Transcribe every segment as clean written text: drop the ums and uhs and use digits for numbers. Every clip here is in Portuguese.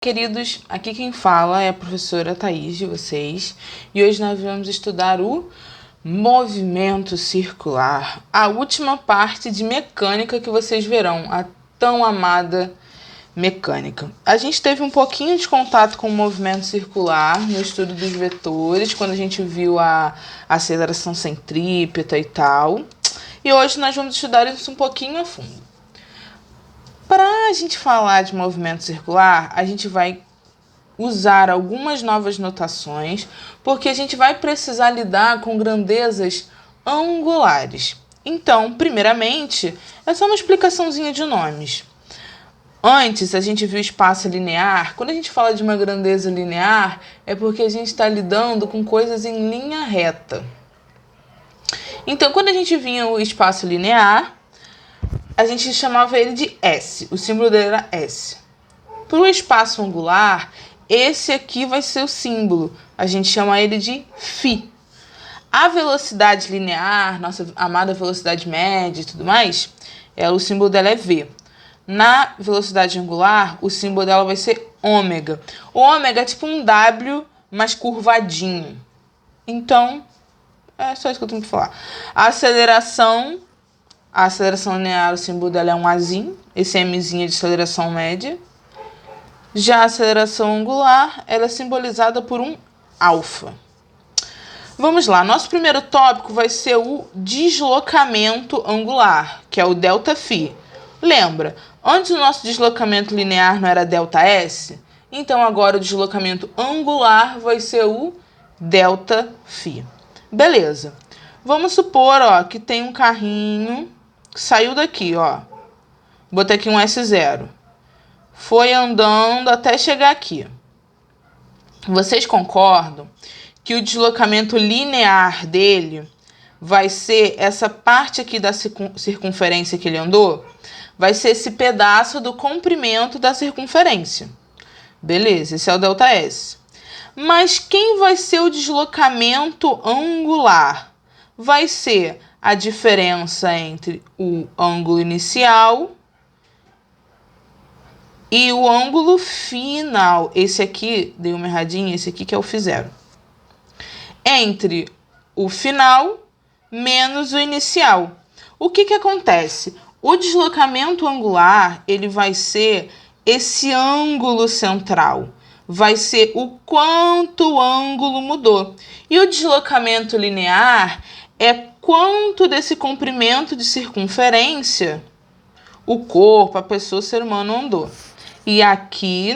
Queridos, aqui quem fala é a professora Thaís de vocês e hoje nós vamos estudar o movimento circular, a última parte de mecânica que vocês verão, a tão amada mecânica. A gente teve um pouquinho de contato com o movimento circular no estudo dos vetores, quando a gente viu a aceleração centrípeta e tal, e hoje nós vamos estudar isso um pouquinho a fundo. Para a gente falar de movimento circular, a gente vai usar algumas novas notações, porque a gente vai precisar lidar com grandezas angulares. Então, primeiramente, é só uma explicaçãozinha de nomes. Antes, a gente viu espaço linear. Quando a gente fala de uma grandeza linear, é porque a gente está lidando com coisas em linha reta. Então, quando a gente vinha o espaço linear, a gente chamava ele de S, o símbolo dele era S. Para o espaço angular, esse aqui vai ser o símbolo, a gente chama ele de φ. A velocidade linear, nossa amada velocidade média e tudo mais, o símbolo dela é V. Na velocidade angular, o símbolo dela vai ser ômega. O ômega é tipo um W, mais curvadinho. Então, é só isso que eu tenho para falar. A aceleração linear, o símbolo dela é um Azinho. Esse Mzinho é de aceleração média. Já a aceleração angular, ela é simbolizada por um alfa. Vamos lá, nosso primeiro tópico vai ser o deslocamento angular, que é o ΔΦ. Lembra, antes o nosso deslocamento linear não era ΔS? Então agora o deslocamento angular vai ser o ΔΦ. Beleza. Vamos supor, que tem um carrinho que saiu daqui, Botei aqui um S0. Foi andando até chegar aqui. Vocês concordam que o deslocamento linear dele vai ser essa parte aqui da circunferência que ele andou? Vai ser esse pedaço do comprimento da circunferência. Beleza, esse é o ΔS. Mas quem vai ser o deslocamento angular? Vai ser a diferença entre o ângulo inicial e o ângulo final. Esse aqui, dei uma erradinha, esse aqui que é o φ0. Entre o final menos o inicial. O que acontece? O deslocamento angular, ele vai ser esse ângulo central. Vai ser o quanto o ângulo mudou. E o deslocamento linear é quanto desse comprimento de circunferência o corpo, a pessoa, o ser humano andou. E aqui,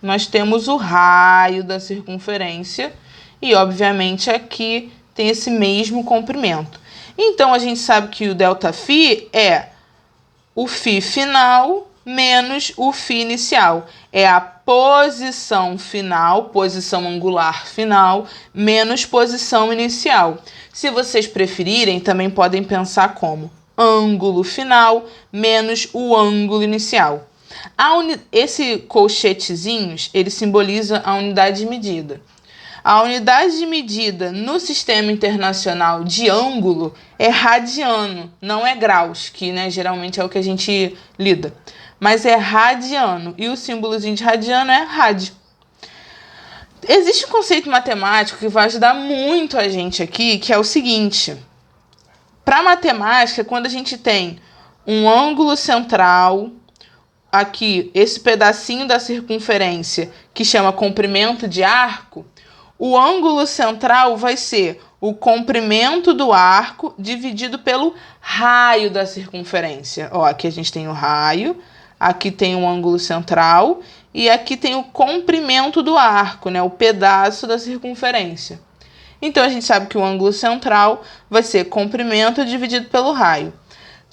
nós temos o raio da circunferência e, obviamente, aqui tem esse mesmo comprimento. Então, a gente sabe que o ΔΦ é o φ final menos o φ inicial. É a posição final, posição angular final, menos posição inicial. Se vocês preferirem, também podem pensar como ângulo final menos o ângulo inicial. Esse colchetezinhos, ele simboliza a unidade de medida. A unidade de medida no sistema internacional de ângulo é radiano, não é graus, que geralmente é o que a gente lida. Mas é radiano, e o símbolozinho de radiano é rádio. Existe um conceito matemático que vai ajudar muito a gente aqui, que é o seguinte. Para matemática, quando a gente tem um ângulo central, aqui, esse pedacinho da circunferência, que chama comprimento de arco, o ângulo central vai ser o comprimento do arco dividido pelo raio da circunferência. Aqui a gente tem o raio, aqui tem o ângulo central e aqui tem o comprimento do arco, o pedaço da circunferência. Então, a gente sabe que o ângulo central vai ser comprimento dividido pelo raio.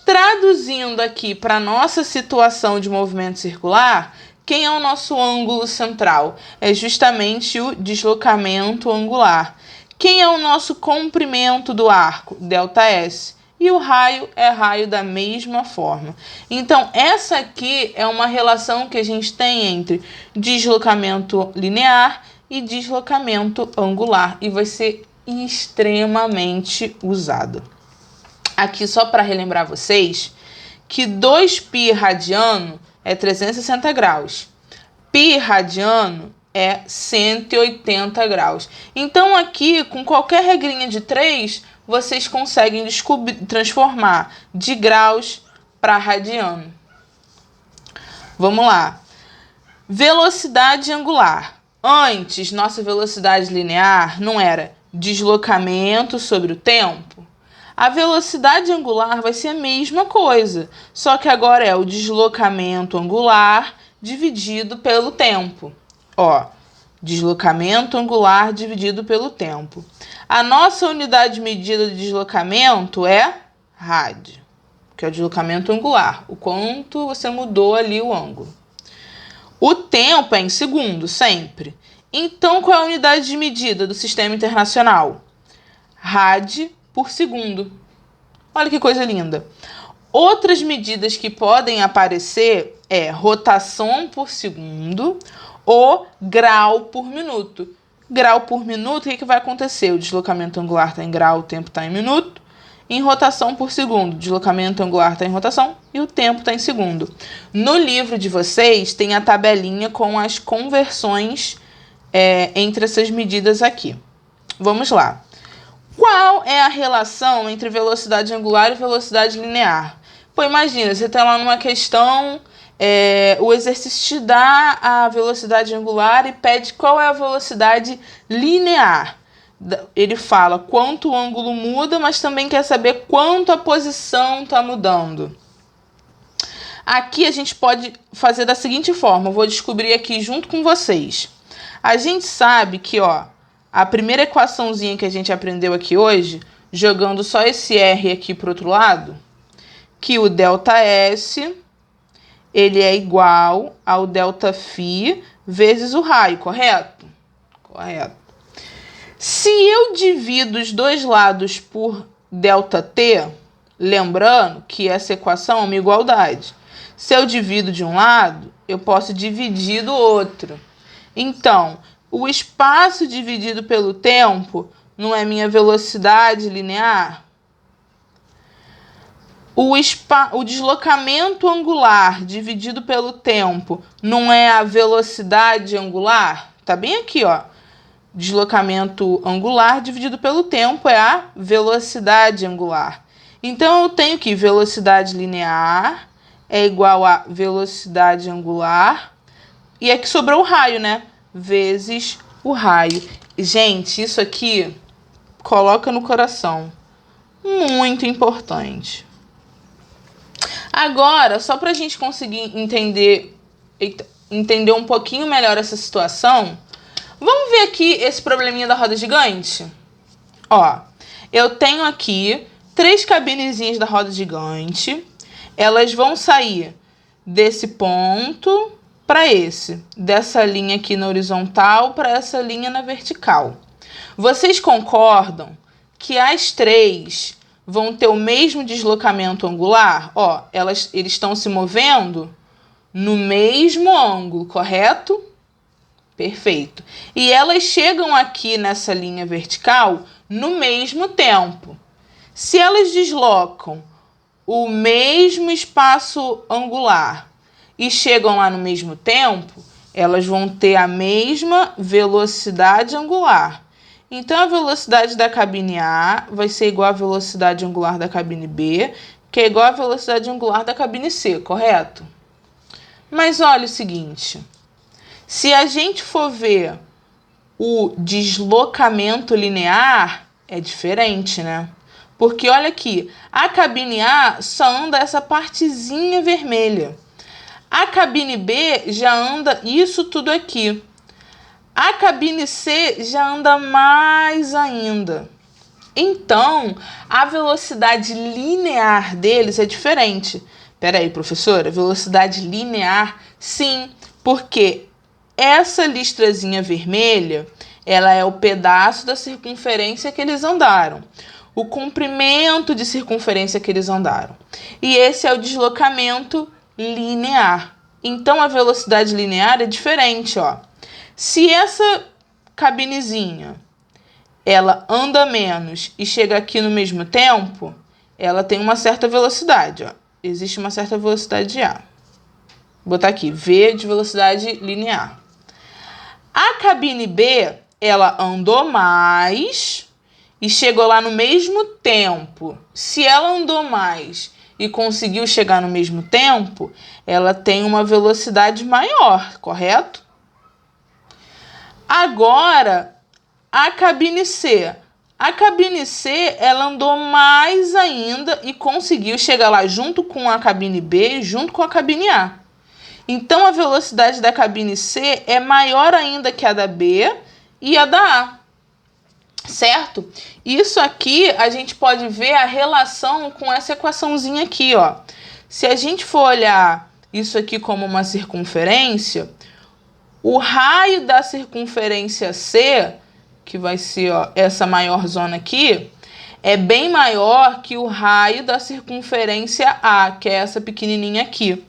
Traduzindo aqui para a nossa situação de movimento circular, quem é o nosso ângulo central? É justamente o deslocamento angular. Quem é o nosso comprimento do arco? ΔS. E o raio é raio da mesma forma. Então, essa aqui é uma relação que a gente tem entre deslocamento linear e deslocamento angular. E vai ser extremamente usado. Aqui, só para relembrar vocês, que 2π radiano é 360 graus. π radiano é 180 graus. Então, aqui, com qualquer regrinha de 3, vocês conseguem transformar de graus para radiano. Vamos lá. Velocidade angular. Antes, nossa velocidade linear não era deslocamento sobre o tempo. A velocidade angular vai ser a mesma coisa, só que agora é o deslocamento angular dividido pelo tempo. Ó, deslocamento angular dividido pelo tempo. A nossa unidade de medida de deslocamento é rádio, que é o deslocamento angular, o quanto você mudou ali o ângulo. O tempo é em segundo, sempre. Então, qual é a unidade de medida do sistema internacional? Rádio por segundo. Olha que coisa linda. Outras medidas que podem aparecer é rotação por segundo ou grau por minuto. Grau por minuto, o que vai acontecer? O deslocamento angular está em grau, o tempo está em minuto. Em rotação por segundo, o deslocamento angular está em rotação e o tempo está em segundo. No livro de vocês tem a tabelinha com as conversões entre essas medidas aqui. Vamos lá. Qual é a relação entre velocidade angular e velocidade linear? Pô, imagina, você está lá numa questão, o exercício te dá a velocidade angular e pede qual é a velocidade linear. Ele fala quanto o ângulo muda, mas também quer saber quanto a posição está mudando. Aqui a gente pode fazer da seguinte forma, eu vou descobrir aqui junto com vocês. A gente sabe que, a primeira equaçãozinha que a gente aprendeu aqui hoje, jogando só esse R aqui para o outro lado, que o ΔS, ele é igual ao ΔΦ vezes o raio, correto? Correto. Se eu divido os dois lados por ΔT, lembrando que essa equação é uma igualdade. Se eu divido de um lado, eu posso dividir do outro. Então, o espaço dividido pelo tempo não é minha velocidade linear? O deslocamento angular dividido pelo tempo não é a velocidade angular? Tá bem aqui, Deslocamento angular dividido pelo tempo é a velocidade angular. Então, eu tenho que velocidade linear é igual a velocidade angular. E aqui sobrou o raio, né? Vezes o raio. Gente, isso aqui coloca no coração. Muito importante. Agora, só para a gente conseguir entender um pouquinho melhor essa situação, vamos ver aqui esse probleminha da roda gigante? Eu tenho aqui 3 cabinezinhas da roda gigante. Elas vão sair desse ponto para dessa linha aqui na horizontal para essa linha na vertical. Vocês concordam que as 3 vão ter o mesmo deslocamento angular? Eles estão se movendo no mesmo ângulo, correto? Perfeito. E elas chegam aqui nessa linha vertical no mesmo tempo. Se elas deslocam o mesmo espaço angular e chegam lá no mesmo tempo, elas vão ter a mesma velocidade angular. Então, a velocidade da cabine A vai ser igual à velocidade angular da cabine B, que é igual à velocidade angular da cabine C, correto? Mas olha o seguinte, se a gente for ver o deslocamento linear, é diferente, né? Porque olha aqui, a cabine A só anda essa partezinha vermelha. A cabine B já anda isso tudo aqui. A cabine C já anda mais ainda. Então, a velocidade linear deles é diferente. Peraí, professora, velocidade linear? Sim, porque essa listrazinha vermelha, ela é o pedaço da circunferência que eles andaram. O comprimento de circunferência que eles andaram. E esse é o deslocamento linear. Então, a velocidade linear é diferente, Se essa cabinezinha, ela anda menos e chega aqui no mesmo tempo, ela tem uma certa velocidade, Existe uma certa velocidade de A. Vou botar aqui, V de velocidade linear. A cabine B, ela andou mais e chegou lá no mesmo tempo. Se ela andou mais e conseguiu chegar no mesmo tempo, ela tem uma velocidade maior, correto? Agora, a cabine C. A cabine C, ela andou mais ainda e conseguiu chegar lá junto com a cabine B e junto com a cabine A. Então, a velocidade da cabine C é maior ainda que a da B e a da A, certo? Isso aqui, a gente pode ver a relação com essa equaçãozinha aqui, ó. Se a gente for olhar isso aqui como uma circunferência, o raio da circunferência C, que vai ser, ó, essa maior zona aqui, é bem maior que o raio da circunferência A, que é essa pequenininha aqui.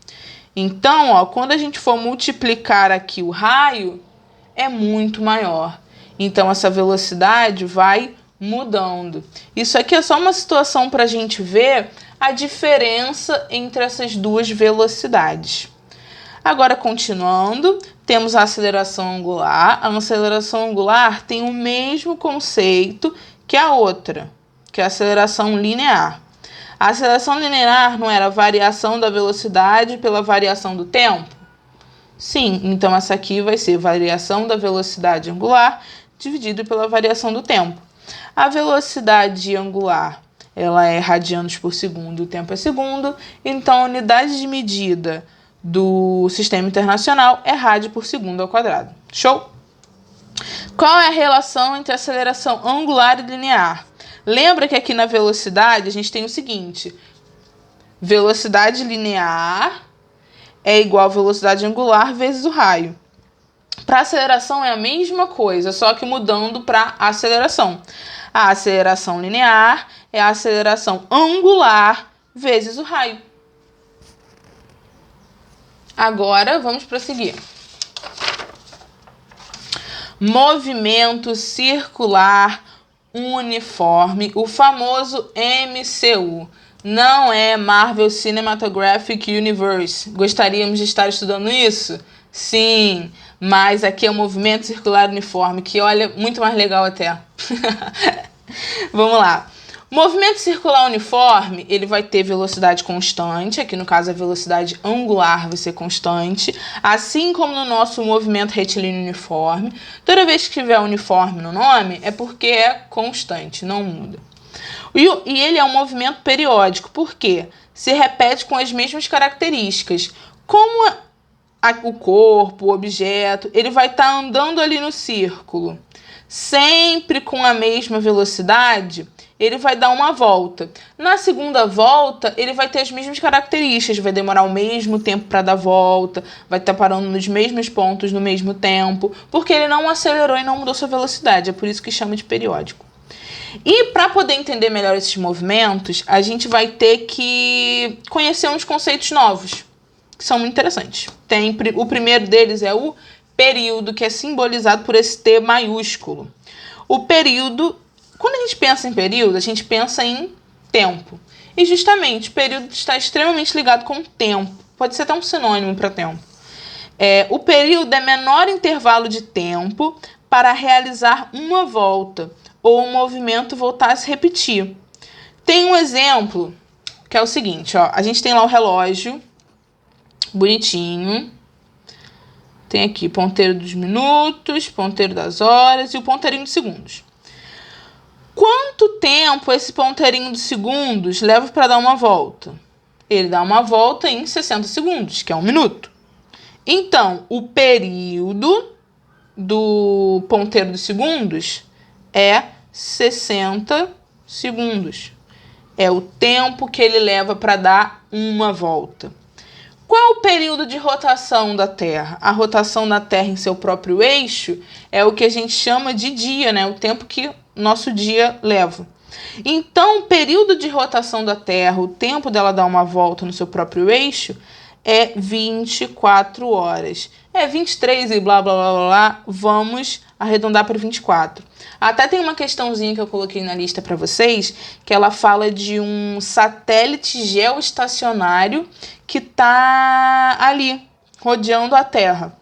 Então, ó, quando a gente for multiplicar aqui o raio, é muito maior. Então, essa velocidade vai mudando. Isso aqui é só uma situação para a gente ver a diferença entre essas duas velocidades. Agora, continuando, temos a aceleração angular. A aceleração angular tem o mesmo conceito que a outra, que é a aceleração linear. A aceleração linear não era a variação da velocidade pela variação do tempo? Sim, então essa aqui vai ser variação da velocidade angular dividido pela variação do tempo. A velocidade angular, ela é radianos por segundo, o tempo é segundo, então a unidade de medida do sistema internacional é rádio por segundo ao quadrado. Show? Qual é a relação entre aceleração angular e linear? Lembra que aqui na velocidade a gente tem o seguinte: velocidade linear é igual a velocidade angular vezes o raio. Para aceleração é a mesma coisa, só que mudando para aceleração. A aceleração linear é a aceleração angular vezes o raio. Agora vamos prosseguir. Movimento circular uniforme, o famoso MCU. Não é Marvel Cinematographic Universe. Gostaríamos de estar estudando isso? Sim, mas aqui é o movimento circular uniforme, que olha, muito mais legal até. Vamos lá. O movimento circular uniforme, ele vai ter velocidade constante, aqui no caso a velocidade angular vai ser constante, assim como no nosso movimento retilíneo uniforme. Toda vez que tiver uniforme no nome, é porque é constante, não muda. E ele é um movimento periódico, por quê? Se repete com as mesmas características. Como o corpo, o objeto, ele vai estar andando ali no círculo, sempre com a mesma velocidade, ele vai dar uma volta. Na segunda volta, ele vai ter as mesmas características, vai demorar o mesmo tempo para dar volta, vai estar parando nos mesmos pontos no mesmo tempo, porque ele não acelerou e não mudou sua velocidade, é por isso que chama de periódico. E para poder entender melhor esses movimentos, a gente vai ter que conhecer uns conceitos novos, que são muito interessantes. O primeiro deles é o período, que é simbolizado por esse T maiúsculo. O período, quando a gente pensa em período, a gente pensa em tempo. E justamente, o período está extremamente ligado com o tempo. Pode ser até um sinônimo para tempo. O período é menor intervalo de tempo para realizar uma volta, ou o movimento voltar a se repetir. Tem um exemplo, que é o seguinte, ó, a gente tem lá o relógio, bonitinho. Tem aqui ponteiro dos minutos, ponteiro das horas e o ponteirinho de segundos. Quanto tempo esse ponteirinho de segundos leva para dar uma volta? Ele dá uma volta em 60 segundos, que é 1 minuto. Então, o período do ponteiro de segundos é 60 segundos. É o tempo que ele leva para dar uma volta. Qual é o período de rotação da Terra? A rotação da Terra em seu próprio eixo é o que a gente chama de dia, né? O tempo que nosso dia leva. Então, o período de rotação da Terra, o tempo dela dar uma volta no seu próprio eixo, é 24 horas. 23 e blá, blá, blá, blá, blá. Vamos arredondar para 24. Até tem uma questãozinha que eu coloquei na lista para vocês, que ela fala de um satélite geoestacionário que está ali, rodeando a Terra.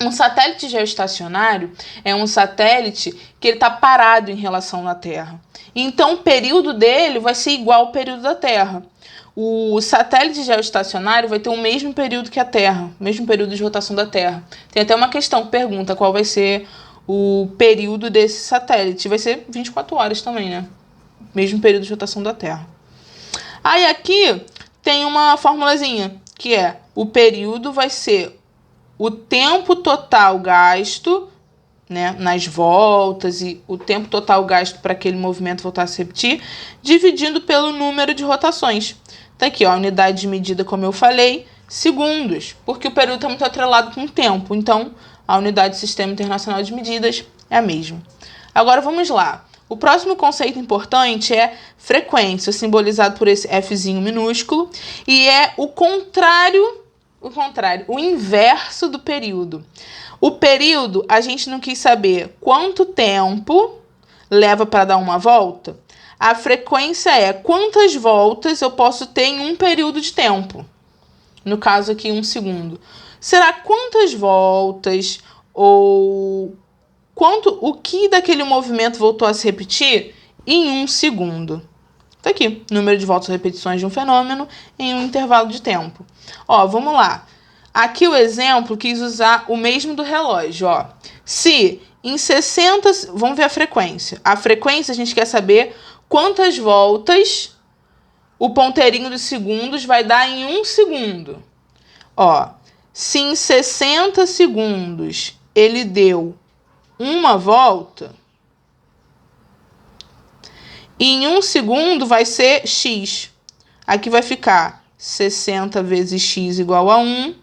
Um satélite geoestacionário é um satélite que ele está parado em relação à Terra. Então, o período dele vai ser igual ao período da Terra. O satélite geoestacionário vai ter o mesmo período que a Terra, o mesmo período de rotação da Terra. Tem até uma questão que pergunta qual vai ser o período desse satélite. Vai ser 24 horas também, né? Mesmo período de rotação da Terra. Aí aqui tem uma formulazinha, que é o período vai ser o tempo total gasto, né, nas voltas e o tempo total gasto para aquele movimento voltar a se repetir, dividindo pelo número de rotações. Tá aqui, ó, a unidade de medida, como eu falei, segundos, porque o período está muito atrelado com o tempo. Então, a unidade do Sistema Internacional de Medidas é a mesma. Agora, vamos lá. O próximo conceito importante é frequência, simbolizado por esse Fzinho minúsculo, e é o inverso do período. O período, a gente não quis saber quanto tempo leva para dar uma volta. A frequência é quantas voltas eu posso ter em um período de tempo. No caso aqui, 1 segundo. Será quantas voltas ou o que daquele movimento voltou a se repetir em 1 segundo? Tá aqui, número de voltas ou repetições de um fenômeno em um intervalo de tempo. Ó, vamos lá. Aqui o exemplo quis usar o mesmo do relógio, ó. Se em 60... Vamos ver a frequência. A frequência a gente quer saber quantas voltas o ponteirinho dos segundos vai dar em 1 segundo. Ó, se em 60 segundos ele deu uma volta, em 1 segundo vai ser x. Aqui vai ficar 60 vezes x igual a 1.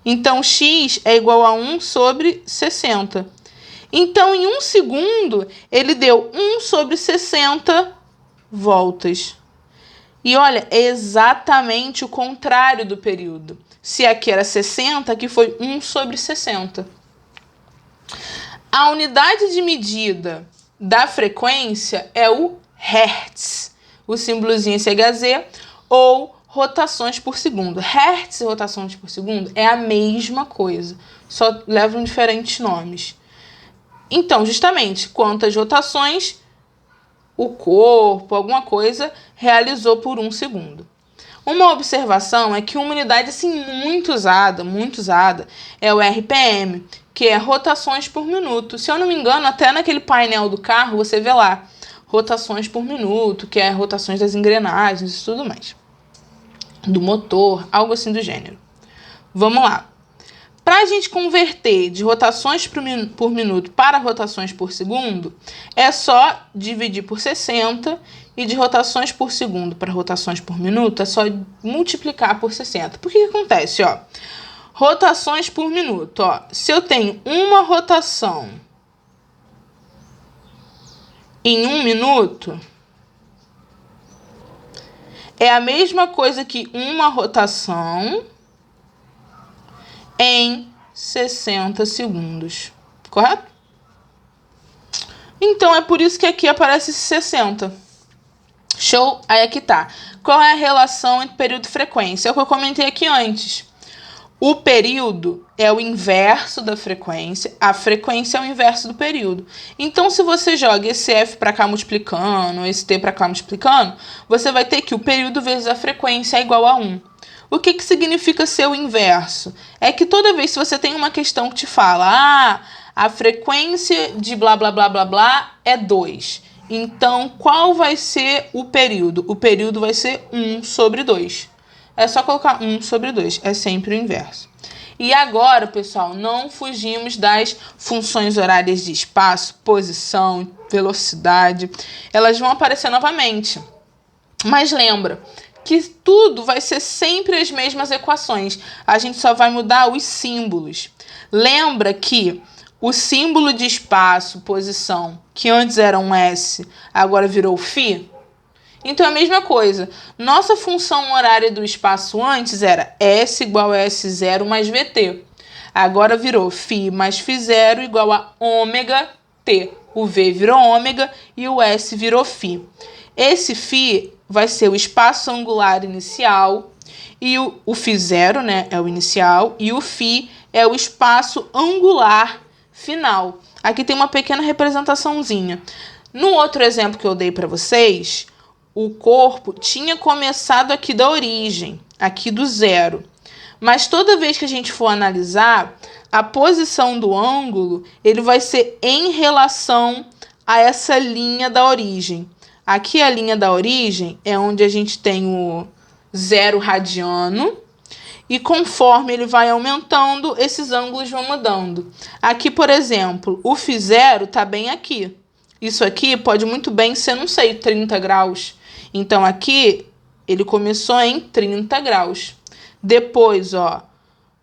Então, x é igual a 1 sobre 60. Então, em 1 segundo, ele deu 1 sobre 60 voltas. E olha, é exatamente o contrário do período. Se aqui era 60, aqui foi 1 sobre 60. A unidade de medida da frequência é o Hertz. O símbolozinho CHZ ou rotações por segundo. Hertz e rotações por segundo é a mesma coisa, só levam diferentes nomes. Então, justamente, quantas rotações o corpo, alguma coisa, realizou por 1 segundo. Uma observação é que uma unidade assim, muito usada, é o RPM, que é rotações por minuto. Se eu não me engano, até naquele painel do carro, você vê lá, rotações por minuto, que é rotações das engrenagens e tudo mais. Do motor, algo assim do gênero. Vamos lá. Para a gente converter de rotações por minuto para rotações por segundo, é só dividir por 60 e de rotações por segundo para rotações por minuto é só multiplicar por 60. Por que acontece? Ó, rotações por minuto. Ó, se eu tenho uma rotação em 1 minuto, é a mesma coisa que uma rotação em 60 segundos, correto? Então, é por isso que aqui aparece 60. Show? Aí aqui tá. Qual é a relação entre período e frequência? É o que eu comentei aqui antes. O período é o inverso da frequência, a frequência é o inverso do período. Então, se você joga esse F para cá multiplicando, esse T para cá multiplicando, você vai ter que o período vezes a frequência é igual a 1. O que significa ser o inverso? É que toda vez que você tem uma questão que te fala, a frequência de blá, blá, blá, blá, blá é 2. Então, qual vai ser o período? O período vai ser 1 sobre 2. É só colocar 1 sobre 2. É sempre o inverso. E agora, pessoal, não fugimos das funções horárias de espaço, posição, velocidade. Elas vão aparecer novamente. Mas lembra que tudo vai ser sempre as mesmas equações. A gente só vai mudar os símbolos. Lembra que o símbolo de espaço, posição, que antes era um S, agora virou φ? Então é a mesma coisa. Nossa função horária do espaço antes era S igual a S0 mais VT. Agora virou φ mais φ0 igual a ômega T. O V virou ômega e o S virou φ. Esse φ vai ser o espaço angular inicial E o φ0, né, é o inicial, e o φ é o espaço angular final. Aqui tem uma pequena representaçãozinha. No outro exemplo que eu dei para vocês, o corpo tinha começado aqui da origem, aqui do zero. Mas toda vez que a gente for analisar, a posição do ângulo, ele vai ser em relação a essa linha da origem. Aqui a linha da origem é onde a gente tem o zero radiano, e conforme ele vai aumentando, esses ângulos vão mudando. Aqui, por exemplo, o φ0 está bem aqui. Isso aqui pode muito bem ser, não sei, 30 graus. Então, aqui, ele começou em 30 graus. Depois, ó,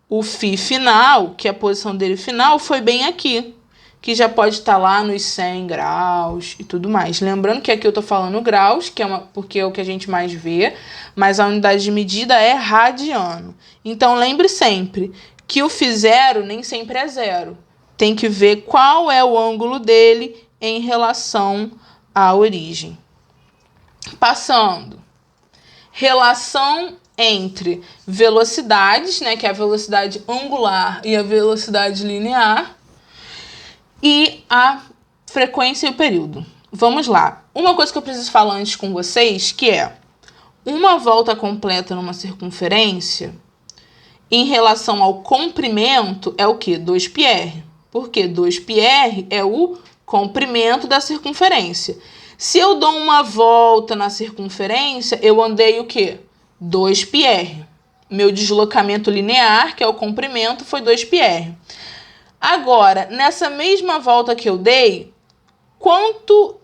o φ final, que é a posição dele final, foi bem aqui, que já pode estar lá nos 100 graus e tudo mais. Lembrando que aqui eu estou falando graus, que porque é o que a gente mais vê, mas a unidade de medida é radiano. Então, lembre sempre que o φ0 nem sempre é zero. Tem que ver qual é o ângulo dele em relação à origem. Passando. Relação entre velocidades, né, que é a velocidade angular e a velocidade linear, e a frequência e o período. Vamos lá. Uma coisa que eu preciso falar antes com vocês, que é uma volta completa numa circunferência em relação ao comprimento é o quê? 2πr. Por quê? 2πr é o comprimento da circunferência. Se eu dou uma volta na circunferência, eu andei o quê? 2πr. Meu deslocamento linear, que é o comprimento, foi 2πr. Agora, nessa mesma volta que eu dei, quanto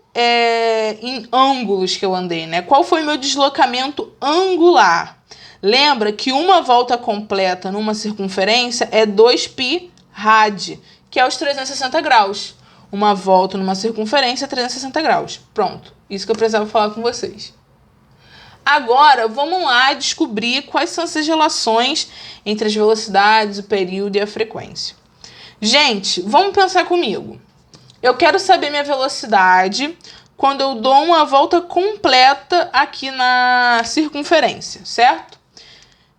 em ângulos que eu andei, né? Qual foi meu deslocamento angular? Lembra que uma volta completa numa circunferência é 2π rad, que é os 360 graus. Uma volta numa circunferência é 360 graus. Pronto, isso que eu precisava falar com vocês. Agora, vamos lá descobrir quais são essas relações entre as velocidades, o período e a frequência. Gente, vamos pensar comigo. Eu quero saber minha velocidade quando eu dou uma volta completa aqui na circunferência, certo?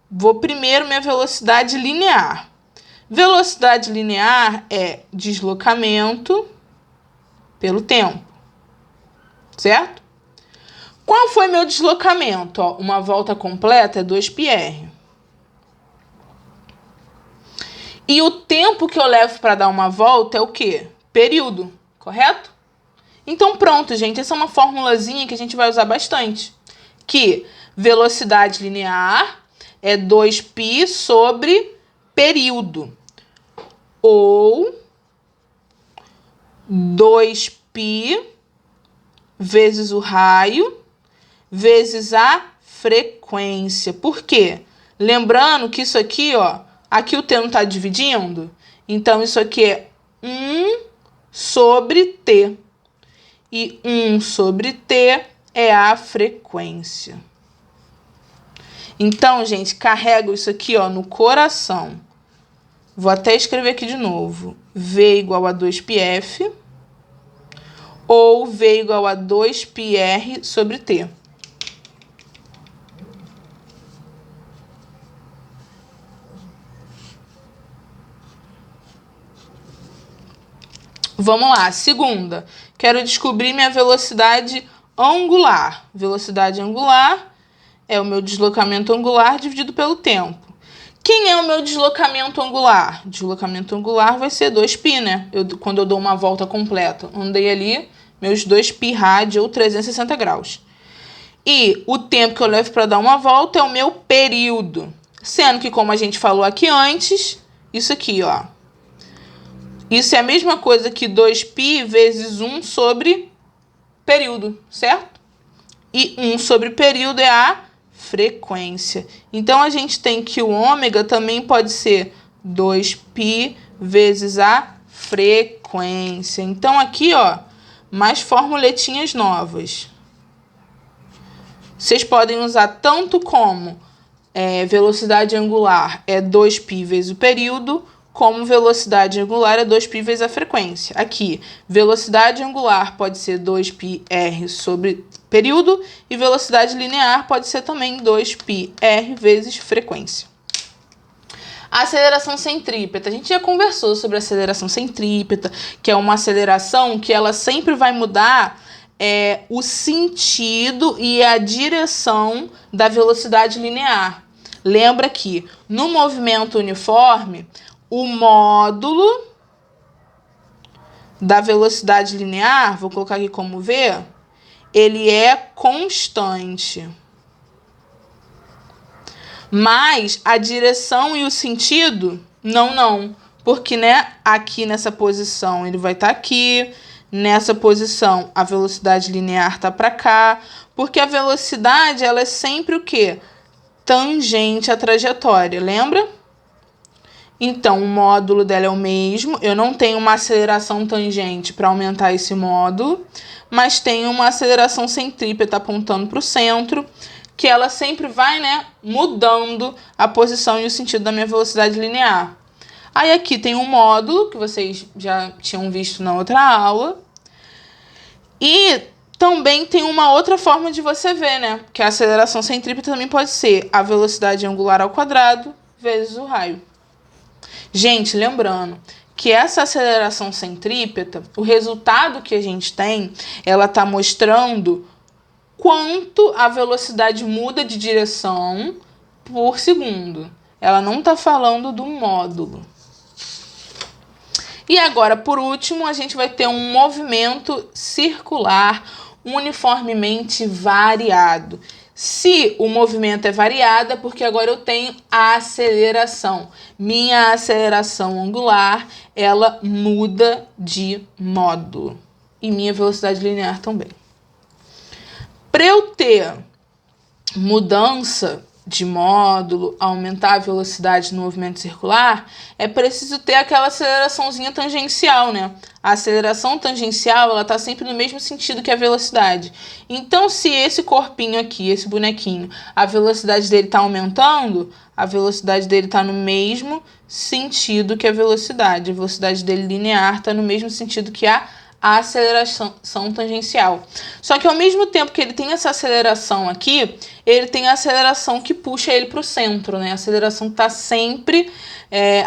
Vou primeiro minha velocidade linear. Velocidade linear é deslocamento pelo tempo, certo? Qual foi meu deslocamento? Ó, uma volta completa é 2πr. E o tempo que eu levo para dar uma volta é o quê? Período, correto? Então pronto, gente, essa é uma formulazinha que a gente vai usar bastante. Que velocidade linear é 2π sobre período. Ou 2π vezes o raio vezes a frequência. Por quê? Lembrando que isso aqui, ó, aqui o t não está dividindo, então isso aqui é 1 sobre t. E 1 sobre t é a frequência. Então, gente, carrego isso aqui, ó, no coração. Vou até escrever aqui de novo. V igual a 2πf ou V igual a 2πr sobre t. Vamos lá, segunda. Quero descobrir minha velocidade angular. Velocidade angular é o meu deslocamento angular dividido pelo tempo. Quem é o meu deslocamento angular? Deslocamento angular vai ser 2π, né? Quando eu dou uma volta completa. Andei ali meus 2π rad ou 360 graus. E o tempo que eu levo para dar uma volta é o meu período. Sendo que, como a gente falou aqui antes, isso aqui, ó. Isso é a mesma coisa que 2π vezes 1 sobre período, certo? E 1 sobre período é a frequência. Então, a gente tem que o ômega também pode ser 2π vezes a frequência. Então, aqui, ó, mais formuletinhas novas. Vocês podem usar tanto como velocidade angular é 2π vezes o período, como velocidade angular é 2π vezes a frequência. Aqui, velocidade angular pode ser 2πr sobre período, e velocidade linear pode ser também 2πr vezes frequência. A aceleração centrípeta, a gente já conversou sobre a aceleração centrípeta, que é uma aceleração que ela sempre vai mudar o sentido e a direção da velocidade linear. Lembra que no movimento uniforme, o módulo da velocidade linear, vou colocar aqui como V, ele é constante. Mas a direção e o sentido, não. Porque, né, aqui nessa posição ele vai estar aqui, nessa posição a velocidade linear está para cá, porque a velocidade ela é sempre o quê? Tangente à trajetória, lembra? Então, o módulo dela é o mesmo, eu não tenho uma aceleração tangente para aumentar esse módulo, mas tenho uma aceleração centrípeta apontando para o centro, que ela sempre vai, né, mudando a posição e o sentido da minha velocidade linear. Aí aqui tem um módulo, que vocês já tinham visto na outra aula. E também tem uma outra forma de você ver, né, que a aceleração centrípeta também pode ser a velocidade angular ao quadrado vezes o raio. Gente, lembrando que essa aceleração centrípeta, o resultado que a gente tem, ela está mostrando quanto a velocidade muda de direção por segundo. Ela não está falando do módulo. E agora, por último, a gente vai ter um movimento circular uniformemente variado. Se o movimento é variado, é porque agora eu tenho a aceleração. Minha aceleração angular, ela muda de módulo. E minha velocidade linear também. Para eu ter mudança de módulo, aumentar a velocidade no movimento circular, é preciso ter aquela aceleraçãozinha tangencial, né? A aceleração tangencial, ela tá sempre no mesmo sentido que a velocidade. Então, se esse corpinho aqui, esse bonequinho, a velocidade dele tá aumentando, a velocidade dele tá no mesmo sentido que a velocidade. A velocidade dele linear tá no mesmo sentido que a aceleração tangencial. Só que ao mesmo tempo que ele tem essa aceleração aqui, ele tem a aceleração que puxa ele para o centro, né? A aceleração que está sempre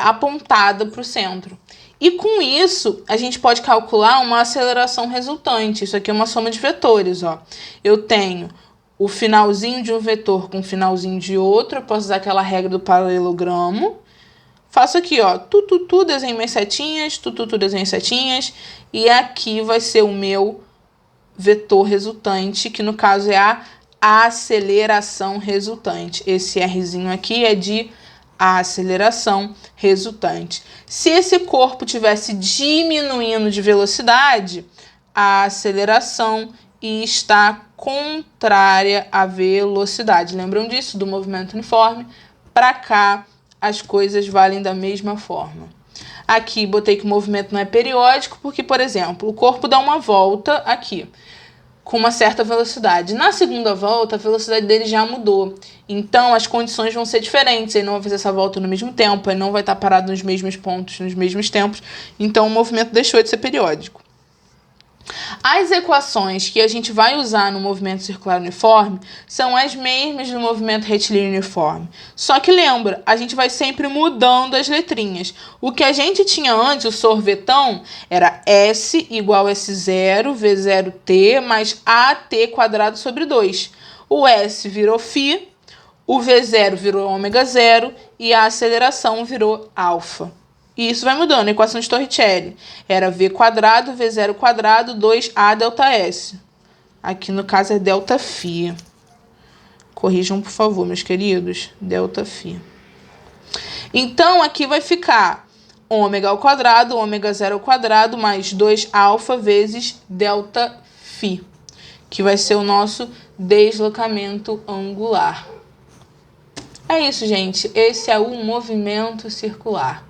apontada para o centro. E com isso, a gente pode calcular uma aceleração resultante. Isso aqui é uma soma de vetores, ó. Eu tenho o finalzinho de um vetor com o finalzinho de outro. Eu posso usar aquela regra do paralelogramo. Faço aqui, ó, desenho minhas setinhas, desenho setinhas, e aqui vai ser o meu vetor resultante, que no caso é a aceleração resultante. Esse Rzinho aqui é de aceleração resultante. Se esse corpo tivesse diminuindo de velocidade, a aceleração está contrária à velocidade. Lembram disso? Do movimento uniforme para cá, as coisas valem da mesma forma. Aqui botei que o movimento não é periódico, porque, por exemplo, o corpo dá uma volta aqui, com uma certa velocidade. Na segunda volta, a velocidade dele já mudou. Então, as condições vão ser diferentes. Ele não vai fazer essa volta no mesmo tempo, ele não vai estar parado nos mesmos pontos, nos mesmos tempos. Então, o movimento deixou de ser periódico. As equações que a gente vai usar no movimento circular uniforme são as mesmas do movimento retilíneo uniforme. Só que lembra, a gente vai sempre mudando as letrinhas. O que a gente tinha antes, o sorvetão, era S igual a S0 V0t mais AT quadrado sobre 2. O S virou φ, o V0 virou ômega 0 e a aceleração virou alfa. E isso vai mudando. A equação de Torricelli era V quadrado, V0 quadrado, 2A delta S. Aqui no caso é delta φ. Corrijam, por favor, meus queridos. Delta φ. Então, aqui vai ficar ômega ao quadrado, ômega 0 ao quadrado, mais 2 alfa vezes delta φ. Que vai ser o nosso deslocamento angular. É isso, gente. Esse é o movimento circular.